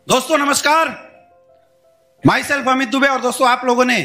दोस्तों नमस्कार, my self Amit Dubey. और दोस्तों आप लोगों ने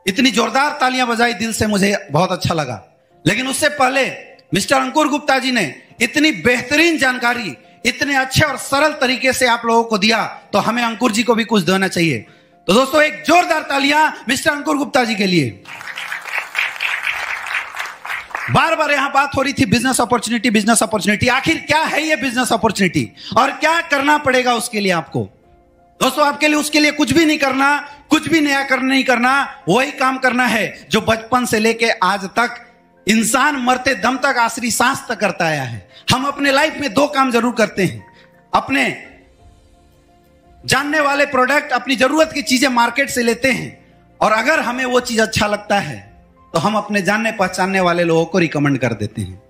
इतनी जोरदार तालियां बजाई, दिल से मुझे बहुत अच्छा लगा। लेकिन उससे पहले मिस्टर अंकुर गुप्ता जी ने इतनी बेहतरीन जानकारी इतने अच्छे और सरल तरीके से आप लोगों को दिया, तो हमें अंकुर जी को भी कुछ देना चाहिए। तो दोस्तों एक जोरदार तालियां मिस्टर अंकुर गुप्ता जी के लिए। बार बार यहां बात हो रही थी बिजनेस अपॉर्चुनिटी, बिजनेस अपॉर्चुनिटी। आखिर क्या है ये बिजनेस अपॉर्चुनिटी और क्या करना पड़ेगा उसके लिए आपको? दोस्तों आपके लिए उसके लिए कुछ भी नहीं करना, कुछ भी नया नहीं करना, वही काम करना है जो बचपन से लेके आज तक इंसान मरते दम तक, आखिरी सांस तक करता आया है। हम अपने लाइफ में दो काम जरूर करते हैं, अपने जानने वाले प्रोडक्ट, अपनी जरूरत की चीजें मार्केट से लेते हैं, और अगर हमें वो चीज अच्छा लगता है तो हम अपने जानने पहचानने वाले लोगों को रिकमेंड कर देते हैं।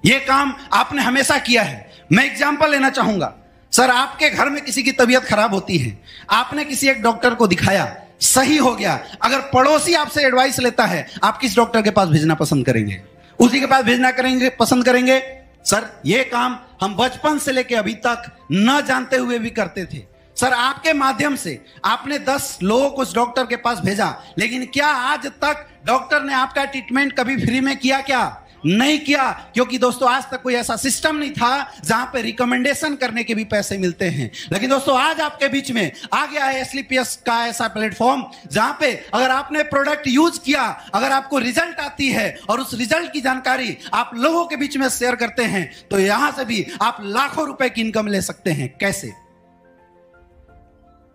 यह काम आपने हमेशा किया है। मैं एग्जांपल लेना चाहूंगा। सर आपके घर में किसी की तबीयत खराब होती है, आपने किसी एक डॉक्टर को दिखाया, सही हो गया। अगर पड़ोसी आपसे एडवाइस लेता है, आप किस डॉक्टर के पास भेजना पसंद करेंगे? उसी के पास भेजना पसंद करेंगे। सर यह काम हम बचपन से लेकर अभी तक न जानते हुए भी करते थे। सर आपके माध्यम से आपने 10 लोगों को उस डॉक्टर के पास भेजा, लेकिन क्या आज तक डॉक्टर ने आपका ट्रीटमेंट कभी फ्री में किया? क्या नहीं किया, क्योंकि दोस्तों आज तक कोई ऐसा सिस्टम नहीं था जहां पे रिकमेंडेशन करने के भी पैसे मिलते हैं। लेकिन दोस्तों आज आपके बीच में आ गया है SLPS का ऐसा प्लेटफॉर्म जहां पे अगर आपने प्रोडक्ट यूज किया, अगर आपको रिजल्ट आती है और उस रिजल्ट की जानकारी आप लोगों के बीच में शेयर करते हैं, तो यहां से भी आप लाखों रुपए की इनकम ले सकते हैं। कैसे?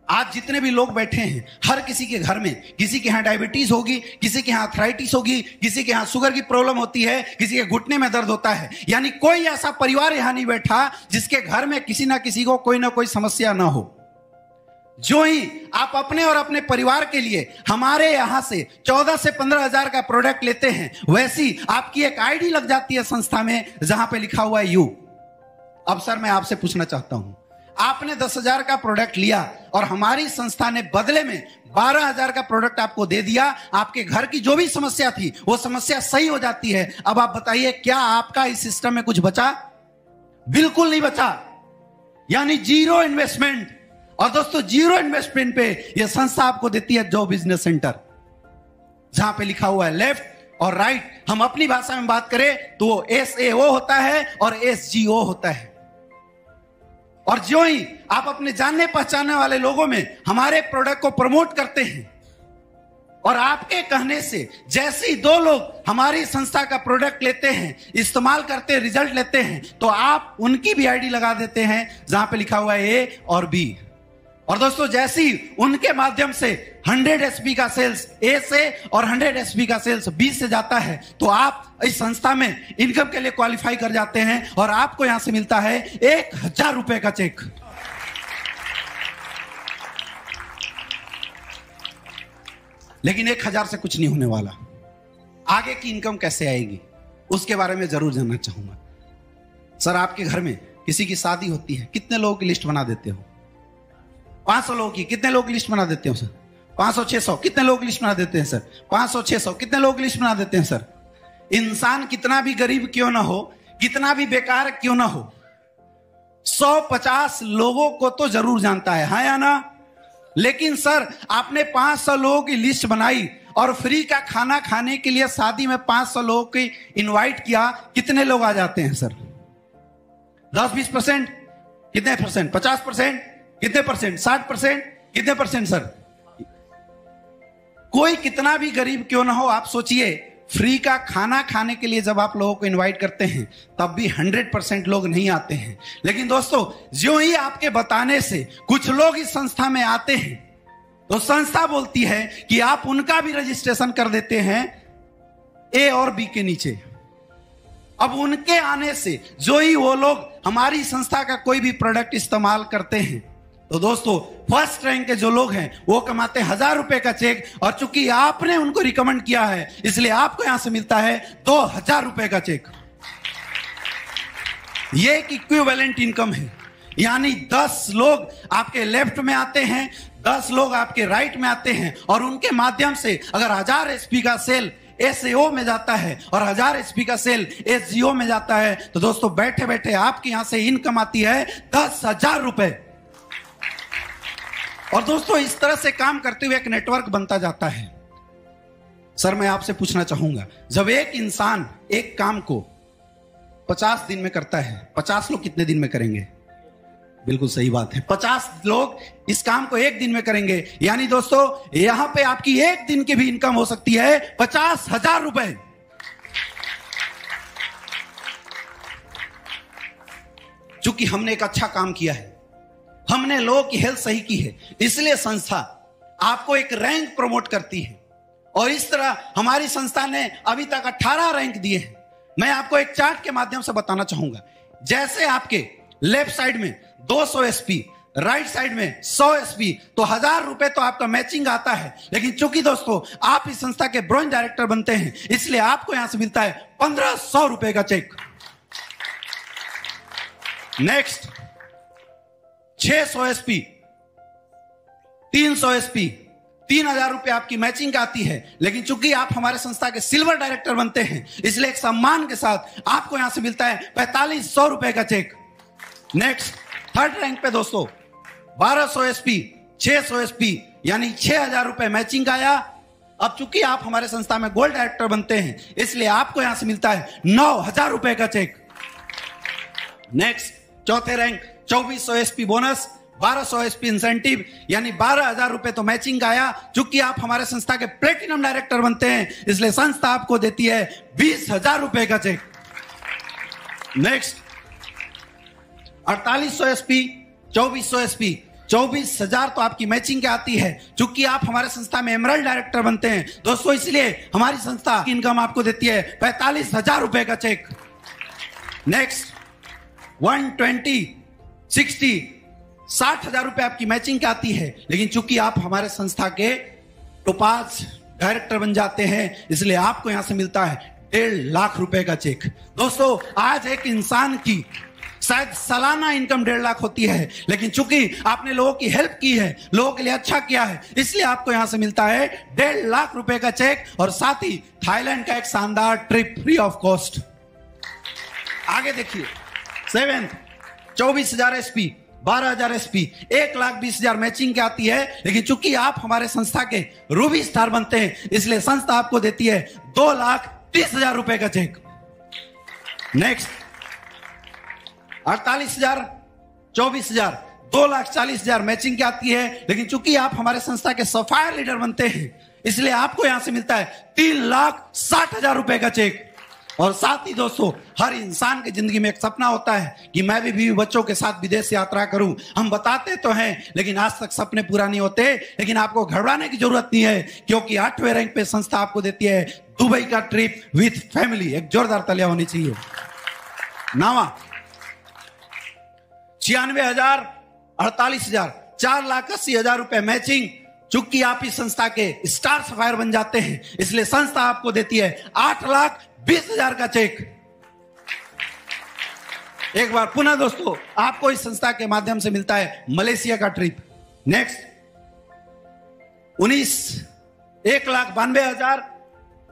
आज जितने भी लोग बैठे हैं, हर किसी के घर में किसी के यहां डायबिटीज होगी, किसी के यहां आर्थराइटिस होगी, किसी के यहां शुगर की प्रॉब्लम होती है, किसी के घुटने में दर्द होता है। यानी कोई ऐसा परिवार यहां नहीं बैठा जिसके घर में किसी ना किसी को कोई ना कोई समस्या ना हो। जो ही आप अपने और अपने परिवार के लिए हमारे यहां से 14 से 15 हजार का प्रोडक्ट लेते हैं, वैसी आपकी एक आईडी लग जाती है संस्था में जहां पे लिखा हुआ है यू। अब सर मैं आपसे पूछना चाहता हूं, आपने 10,000 का प्रोडक्ट लिया और हमारी संस्था ने बदले में 12,000 का प्रोडक्ट आपको दे दिया। आपके घर की जो भी समस्या थी वो समस्या सही हो जाती है। अब आप बताइए, क्या आपका इस सिस्टम में कुछ बचा? बिल्कुल नहीं बचा। यानी जीरो इन्वेस्टमेंट। और दोस्तों जीरो इन्वेस्टमेंट पे यह संस्था आपको देती है जो बिजनेस सेंटर, जहां पे लिखा हुआ है लेफ्ट और राइट। हम अपनी भाषा में बात करें तो SAO होता है और SGO होता है। और जो ही आप अपने जानने पहचानने वाले लोगों में हमारे प्रोडक्ट को प्रमोट करते हैं, और आपके कहने से जैसे ही 2 लोग हमारी संस्था का प्रोडक्ट लेते हैं, इस्तेमाल करते हैं, रिजल्ट लेते हैं, तो आप उनकी भी आईडी लगा देते हैं जहां पे लिखा हुआ है A और B। और दोस्तों जैसे ही उनके माध्यम से 100 SP का सेल्स A से और 100 SP का सेल्स B से जाता है, तो आप इस संस्था में इनकम के लिए क्वालिफाई कर जाते हैं और आपको यहां से मिलता है 1,000 रुपए का चेक। लेकिन 1,000 से कुछ नहीं होने वाला। आगे की इनकम कैसे आएगी उसके बारे में जरूर जानना चाहूंगा। सर आपके घर में किसी की शादी होती है, कितने लोगों की लिस्ट बना देते हो? 500 लोगों की। कितने लोगों की लिस्ट बना देते हो सर? 500 600। कितने लोगों की लिस्ट बना देते हैं सर? 500 600। कितने लोगों की लिस्ट बना देते हैं सर? इंसान कितना भी गरीब क्यों ना हो, कितना भी बेकार क्यों ना हो, 150 लोगों को तो जरूर जानता है, हाँ या ना? लेकिन सर आपने 500 लोगों की लिस्ट बनाई और फ्री का खाना खाने के लिए शादी में 500 लोगों की इनवाइट किया, कितने लोग आ जाते हैं सर? 10-20%? कितने परसेंट? 50%? कितने परसेंट? 60%? कितने परसेंट सर? कोई कितना भी गरीब क्यों ना हो, आप सोचिए फ्री का खाना खाने के लिए जब आप लोगों को इनवाइट करते हैं तब भी 100% लोग नहीं आते हैं। लेकिन दोस्तों जो ही आपके बताने से कुछ लोग इस संस्था में आते हैं, तो संस्था बोलती है कि आप उनका भी रजिस्ट्रेशन कर देते हैं A और B के नीचे। अब उनके आने से जो ही वो लोग हमारी संस्था का कोई भी प्रोडक्ट इस्तेमाल करते हैं, तो दोस्तों फर्स्ट रैंक के जो लोग हैं वो कमाते हैं 1,000 रुपए का चेक। और चूंकि आपने उनको रिकमेंड किया है, इसलिए आपको यहां से मिलता है 2,000 रुपए का चेक। ये एक इक्विवेलेंट इनकम है। यानी 10 लोग आपके लेफ्ट में आते हैं, 10 लोग आपके राइट में आते हैं, और उनके माध्यम से अगर 1000 SP का सेल SAO में जाता है और 1000 SP का सेल SGO में जाता है, तो दोस्तों बैठे बैठे आपके यहां से इनकम आती है 10,000 रुपए। और दोस्तों इस तरह से काम करते हुए एक नेटवर्क बनता जाता है। सर मैं आपसे पूछना चाहूंगा, जब एक इंसान एक काम को 50 दिन में करता है, 50 लोग कितने दिन में करेंगे? बिल्कुल सही बात है, 50 लोग इस काम को एक दिन में करेंगे। यानी दोस्तों यहां पे आपकी एक दिन की भी इनकम हो सकती है 50,000 रुपए। चूंकि हमने एक अच्छा काम किया है, हमने लोगों की हेल्थ सही की है, इसलिए संस्था आपको एक रैंक प्रमोट करती है। और इस तरह हमारी संस्था ने अभी तक 18 रैंक दिए हैं। मैं आपको एक चार्ट के माध्यम से बताना चाहूंगा। जैसे आपके लेफ्ट साइड में 200 एसपी, राइट साइड में 100 एसपी, तो 1000 रुपए तो आपका मैचिंग आता है। लेकिन चूंकि दोस्तों आप इस संस्था के ब्रोंज डायरेक्टर बनते हैं, इसलिए आपको यहां से मिलता है 1500 रुपए का चेक। नेक्स्ट 600 एसपी, 300 एसपी, 3000 रुपए आपकी मैचिंग आती है। लेकिन चूंकि आप हमारे संस्था के सिल्वर डायरेक्टर बनते हैं, इसलिए एक सम्मान के साथ आपको यहां से मिलता है 4500 रुपए का चेक। नेक्स्ट थर्ड रैंक पे दोस्तों 1200 एसपी, 600 एसपी, यानी 6000 रुपए मैचिंग आया। अब चूंकि आप हमारे संस्था में गोल्ड डायरेक्टर बनते हैं, इसलिए आपको यहां से मिलता है 9000 रुपए का चेक। नेक्स्ट चौथे rank 2400 SP bonus, 1200 SP incentive, यानी 12000 रुपए तो मैचिंग आया। चूंकि आप हमारे संस्था के प्लेटिनम डायरेक्टर बनते हैं, इसलिए संस्था आपको देती है 20000 रुपए का चेक। नेक्स्ट 4800 एसपी, 2400 एसपी, 24000 तो आपकी मैचिंग के आती है। चूंकि आप हमारे संस्था में एमरल्ड डायरेक्टर बनते हैं दोस्तों, इसलिए हमारी संस्था की इनकम आपको देती है 45000 रुपए का चेक। नेक्स्ट 120, 60, 60,000 रुपए आपकी मैचिंग की आती है। लेकिन चूंकि आप हमारे संस्था के टोपाज डायरेक्टर बन जाते हैं, इसलिए आपको यहां से मिलता है 1.5 लाख रुपए का चेक। दोस्तों आज एक इंसान की शायद सालाना इनकम 1.5 लाख होती है, लेकिन चूंकि आपने लोगों की हेल्प की है, लोगों के लिए अच्छा किया है, इसलिए आपको यहां से मिलता है 1.5 लाख रुपए का चेक। और साथ ही थाईलैंड का एक शानदार ट्रिप फ्री ऑफ कॉस्ट। आगे देखिए 7th 24,000 एसपी, 12,000 एसपी, 1,20,000 मैचिंग की आती है। लेकिन चूंकि आप हमारे संस्था के रूबी स्टार बनते हैं, इसलिए संस्था आपको देती है 2,30,000 रुपए का चेक। नेक्स्ट 48,000, 24,000, 2,40,000 मैचिंग की आती है। लेकिन चूंकि आप हमारे संस्था के सफायर लीडर बनते हैं, इसलिए आपको यहां से मिलता है 3,60,000 रुपए का चेक। और साथ ही दोस्तों हर इंसान की जिंदगी में एक सपना होता है कि मैं भी बीवी बच्चों के साथ विदेश यात्रा करूं। हम बताते तो हैं, लेकिन आज तक सपने पूरा नहीं होते। लेकिन आपको घबराने की जरूरत नहीं है, क्योंकि 8वें रैंक पे संस्था आपको देती है दुबई का ट्रिप विथ फैमिली। एक जोरदार तालियां होनी चाहिए। 9वां 96,000, 48,000, 4,80,000 रुपए मैचिंग। चूंकि आप इस संस्था के स्टार सफायर बन जाते हैं, इसलिए संस्था आपको देती है 8,20,000 का चेक। एक बार पुनः दोस्तों आपको इस संस्था के माध्यम से मिलता है मलेशिया का ट्रिप। नेक्स्ट 19 1,92,000,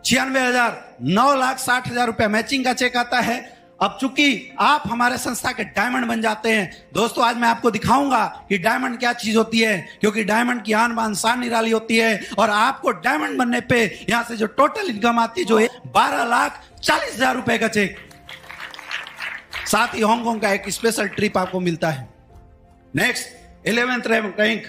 96,000, 9,60,000 रुपए मैचिंग का चेक आता है। अब चूंकि आप हमारे संस्था के डायमंड बन जाते हैं दोस्तों, आज मैं आपको दिखाऊंगा कि डायमंड क्या चीज होती है, क्योंकि डायमंड की आन बान शान निराली होती है। और आपको डायमंड बनने पे यहां से जो टोटल इनकम आती है, जो है 12,40,000 रुपए का चेक। साथ ही हांगकांग का एक स्पेशल ट्रिप आपको मिलता है। नेक्स्ट 11th रैंक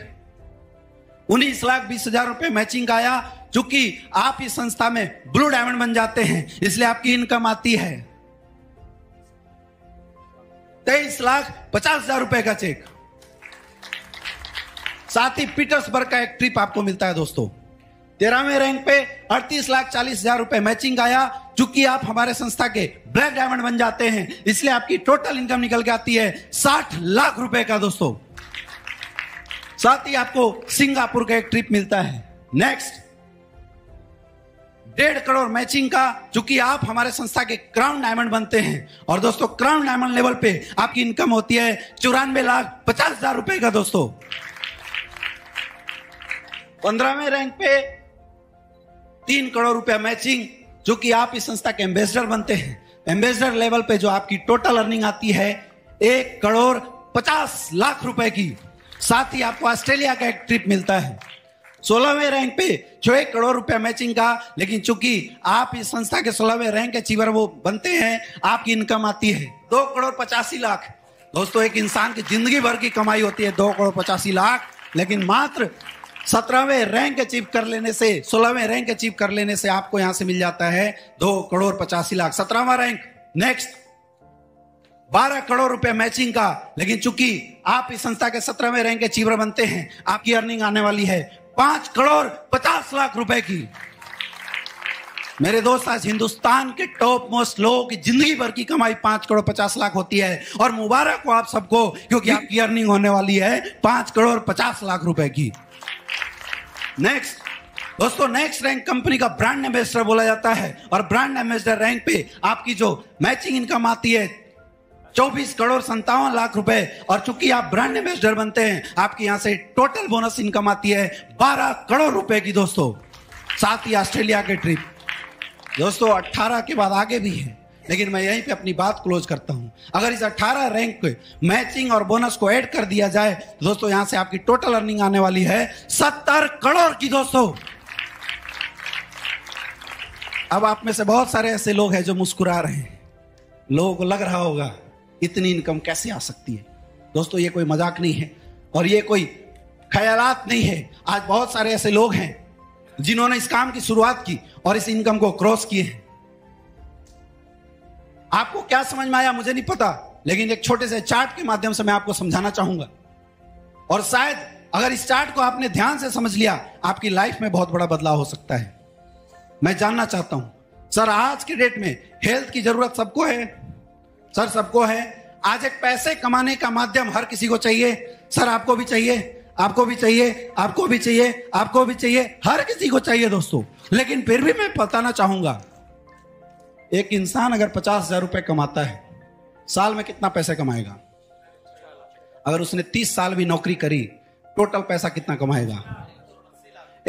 19,20,000 रुपए मैचिंग आया। चूंकि आप इस संस्था में ब्लू डायमंड बन जाते हैं, इसलिए आपकी इनकम आती है 23,50,000 रुपए का चेक। साथ ही पीटर्सबर्ग का एक ट्रिप आपको मिलता है दोस्तों। 13वें रैंक पे 38,40,000 रुपए मैचिंग आया। चूंकि आप हमारे संस्था के ब्लैक डायमंड बन जाते हैं, इसलिए आपकी टोटल इनकम निकल के आती है 60 लाख रुपए का दोस्तों। साथ ही आपको सिंगापुर का एक ट्रिप मिलता है। नेक्स्ट 1.5 करोड़ मैचिंग का। चूंकि आप हमारे संस्था के क्राउन डायमंड बनते हैं, और दोस्तों क्राउन डायमंड लेवल पे आपकी इनकम होती है 94,50,000 रुपए का दोस्तों। 15वें रैंक पे 3 करोड़ रुपया मैचिंग। चूंकि आप इस संस्था के एम्बेसडर बनते हैं, एम्बेसडर लेवल पे जो आपकी टोटल अर्निंग आती है 1,50,00,000 रुपए की। साथ ही आपको ऑस्ट्रेलिया का एक ट्रिप मिलता है। 16वें रैंक पे 6 करोड़ रुपया मैचिंग का। लेकिन चूंकि आप इस संस्था के 16वें रैंक के अचीवर वो बनते हैं, आपकी इनकम आती है 2 करोड़ 85 लाख। दोस्तों, एक इंसान की जिंदगी भर की कमाई होती है 2 करोड़ 85 लाख, लेकिन मात्र 17वें रैंक अचीव कर लेने से, 16वें रैंक अचीव कर लेने से आपको यहां से मिल जाता है 2 करोड़ 85 लाख। 17वां रैंक। नेक्स्ट 12 करोड़ रुपए मैचिंग का। लेकिन चूंकि आप इस संस्था के 17वें रैंक के अचीवर बनते हैं, आपकी अर्निंग आने वाली है 5 करोड़ 50 लाख रुपए की। मेरे दोस्त, आज हिंदुस्तान के टॉप मोस्ट लोगों की जिंदगी भर की कमाई 5 करोड़ 50 लाख होती है। और मुबारक हो आप सबको, क्योंकि आपकी अर्निंग होने वाली है 5 करोड़ 50 लाख रुपए की। नेक्स्ट दोस्तों, नेक्स्ट रैंक कंपनी का ब्रांड एम्बेसडर बोला जाता है। और ब्रांड एम्बेसडर रैंक पे आपकी जो मैचिंग इनकम आती है 24 करोड़ 57 लाख रुपए। और चूंकि आप ब्रांड एम्बेसडर बनते हैं, आपकी यहां से टोटल बोनस इनकम आती है 12 करोड़ रुपए की दोस्तों। साथ ही ऑस्ट्रेलिया के ट्रिप। दोस्तों, 18 के बाद आगे भी है, लेकिन मैं यहीं पे अपनी बात क्लोज करता हूं। अगर इस 18 रैंक पे मैचिंग और बोनस को ऐड कर दिया जाए, तो दोस्तों यहां से आपकी टोटल अर्निंग आने वाली है 70 करोड़ की दोस्तों। अब आप में से बहुत सारे ऐसे लोग हैं जो मुस्कुरा रहे हैं। लोगों को लग रहा होगा इतनी इनकम कैसे आ सकती है। दोस्तों, ये कोई मजाक नहीं है और ये कोई ख्यालात नहीं है। आज बहुत सारे ऐसे लोग हैं जिन्होंने इस काम की शुरुआत की और इस इनकम को क्रॉस किए हैं। आपको क्या समझ में आया मुझे नहीं पता, लेकिन एक छोटे से चार्ट के माध्यम से मैं आपको समझाना चाहूंगा। और शायद अगर इस चार्ट को आपने ध्यान से समझ लिया, आपकी लाइफ में बहुत बड़ा बदलाव हो सकता है। मैं जानना चाहता हूं, सर आज के डेट में हेल्थ की जरूरत सबको है? सर सबको है। आज एक पैसे कमाने का माध्यम हर किसी को चाहिए। सर आपको भी चाहिए, आपको भी चाहिए, आपको भी चाहिए, आपको भी चाहिए, हर किसी को चाहिए दोस्तों। लेकिन फिर भी मैं बताना चाहूंगा, एक इंसान अगर 50,000 रुपए कमाता है, साल में कितना पैसा कमाएगा? अगर उसने 30 साल भी नौकरी करी, टोटल पैसा कितना कमाएगा?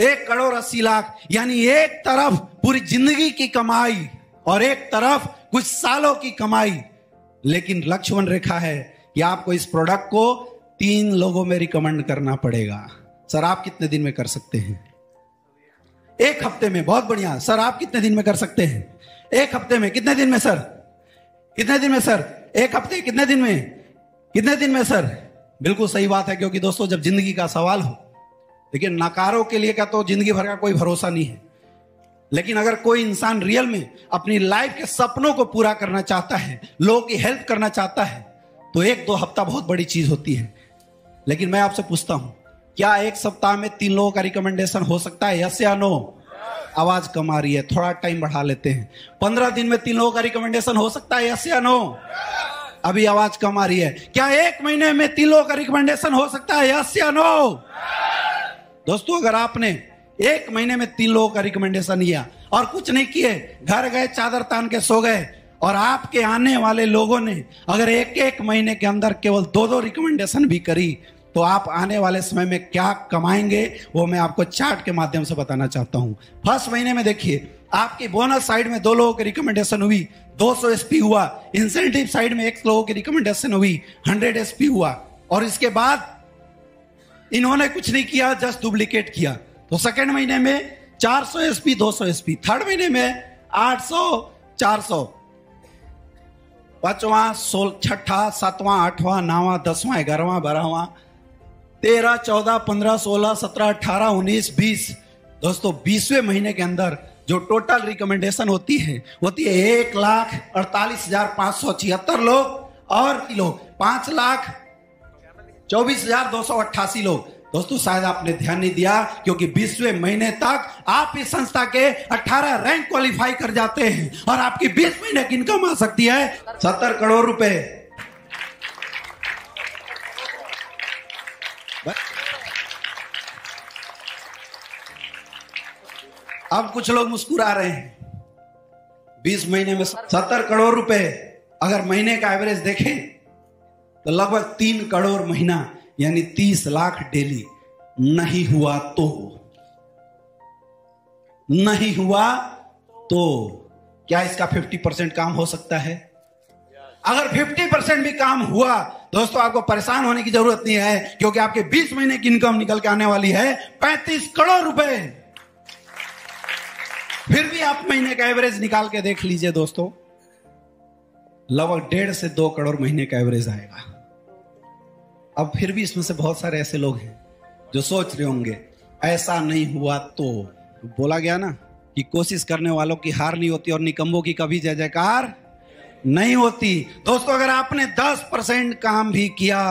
1 करोड़ 80 लाख। यानी एक तरफ पूरी जिंदगी की कमाई और एक तरफ कुछ सालों की कमाई। लेकिन लक्ष्मण रेखा है कि आपको इस प्रोडक्ट को 3 लोगों में रिकमेंड करना पड़ेगा। सर आप कितने दिन में कर सकते हैं? 1 हफ्ते में। बहुत बढ़िया। सर आप कितने दिन में कर सकते हैं? 1 हफ्ते में। कितने दिन में सर? कितने दिन में सर? 1 हफ्ते। कितने दिन में? कितने दिन में सर? बिल्कुल सही बात है, क्योंकि दोस्तों जब जिंदगी का सवाल हो, लेकिन नकारों के लिए का तो जिंदगी भर का कोई भरोसा नहीं है। लेकिन अगर कोई इंसान रियल में अपनी लाइफ के सपनों को पूरा करना चाहता है, लोगों की हेल्प करना चाहता है, तो 1-2 हफ्ता बहुत बड़ी चीज होती है। लेकिन मैं आपसे पूछता हूं, क्या 1 सप्ताह में 3 लोगों का रिकमेंडेशन हो सकता है? यस या नो? आवाज कम आ रही है, थोड़ा टाइम बढ़ा लेते हैं। 15 दिन में 3 लोगों का रिकमेंडेशन हो सकता है? यस या नो? अभी आवाज कम आ रही है। क्या 1 महीने में 3 लोगों का रिकमेंडेशन हो सकता है? यस या नो? दोस्तों, अगर आपने 1 महीने में 3 लोगों का रिकमेंडेशन लिया और कुछ नहीं किए, घर गए, चादर तान के सो गए, और आपके आने वाले लोगों ने अगर 1-1 महीने के अंदर केवल 2-2 रिकमेंडेशन भी करी, तो आप आने वाले समय में क्या कमाएंगे वो मैं आपको चार्ट के माध्यम से बताना चाहता हूं। फर्स्ट महीने में देखिए, आपकी बोनस साइड में 2 लोगों की रिकमेंडेशन हुई, 200 एसपी हुआ। इंसेंटिव साइड में 1 लोगों की रिकमेंडेशन हुई, 100 एसपी हुआ। और इसके बाद इन्होंने कुछ नहीं किया, जस्ट डुप्लीकेट किया। तो सेकेंड महीने में 400 एसपी, 200 एसपी। थर्ड महीने में 800, 400। 5वां, 6वां, 7वां, 8वां, 9वां, 10वां, 11वां, 12वां, 13, 14, 15, 16, 17, 18, 19, 20। दोस्तों 20वें महीने के अंदर जो टोटल रिकमेंडेशन होती है 1,48,576 लोग। और लोग 5,24,288 लोग। दोस्तों शायद आपने ध्यान नहीं दिया, क्योंकि 20वें महीने तक आप इस संस्था के 18 रैंक क्वालिफाई कर जाते हैं और आपकी 20 महीने की इनकम आ सकती है 70 करोड़ रुपए। अब कुछ लोग मुस्कुरा रहे हैं। 20 महीने में 70 करोड़ रुपए अगर महीने का एवरेज देखें तो लगभग 3 करोड़ महीना, यानी 30 लाख डेली। नहीं हुआ तो क्या इसका 50% काम हो सकता है? अगर 50% भी काम हुआ दोस्तों आपको परेशान होने की जरूरत नहीं है, क्योंकि आपके 20 महीने की इनकम निकल के आने वाली है 35 करोड़ रुपए। फिर भी आप महीने का एवरेज निकाल के देख लीजिए दोस्तों, लगभग 1.5 से 2 करोड़ महीने का एवरेज आएगा। अब फिर भी इसमें से बहुत सारे ऐसे लोग हैं जो सोच रहे होंगे ऐसा नहीं हुआ तो बोला गया ना कि कोशिश करने वालों की हार नहीं होती और निकम्मों की कभी जय जयकार नहीं होती। दोस्तों अगर आपने 10% काम भी किया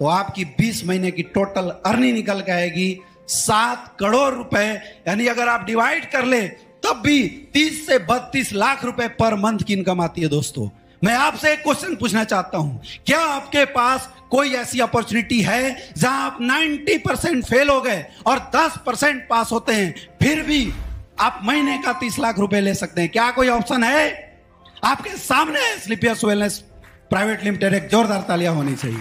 तो आपकी 20 महीने की टोटल अर्निंग निकल के आएगी 7 करोड़ रुपए। यानी अगर आप डिवाइड कर ले तब भी 30 से 32 लाख रुपए पर मंथ की इनकम आती है। दोस्तों मैं आपसे एक क्वेश्चन पूछना चाहता हूं, क्या आपके पास कोई ऐसी अपॉर्चुनिटी है जहां आप 90% फेल हो गए और 10% पास होते हैं, फिर भी आप महीने का 30 लाख रुपए ले सकते हैं? क्या कोई ऑप्शन है? आपके सामने है स्लीपियर्स वेलनेस प्राइवेट लिमिटेड। एक जोरदार तालियां होनी चाहिए।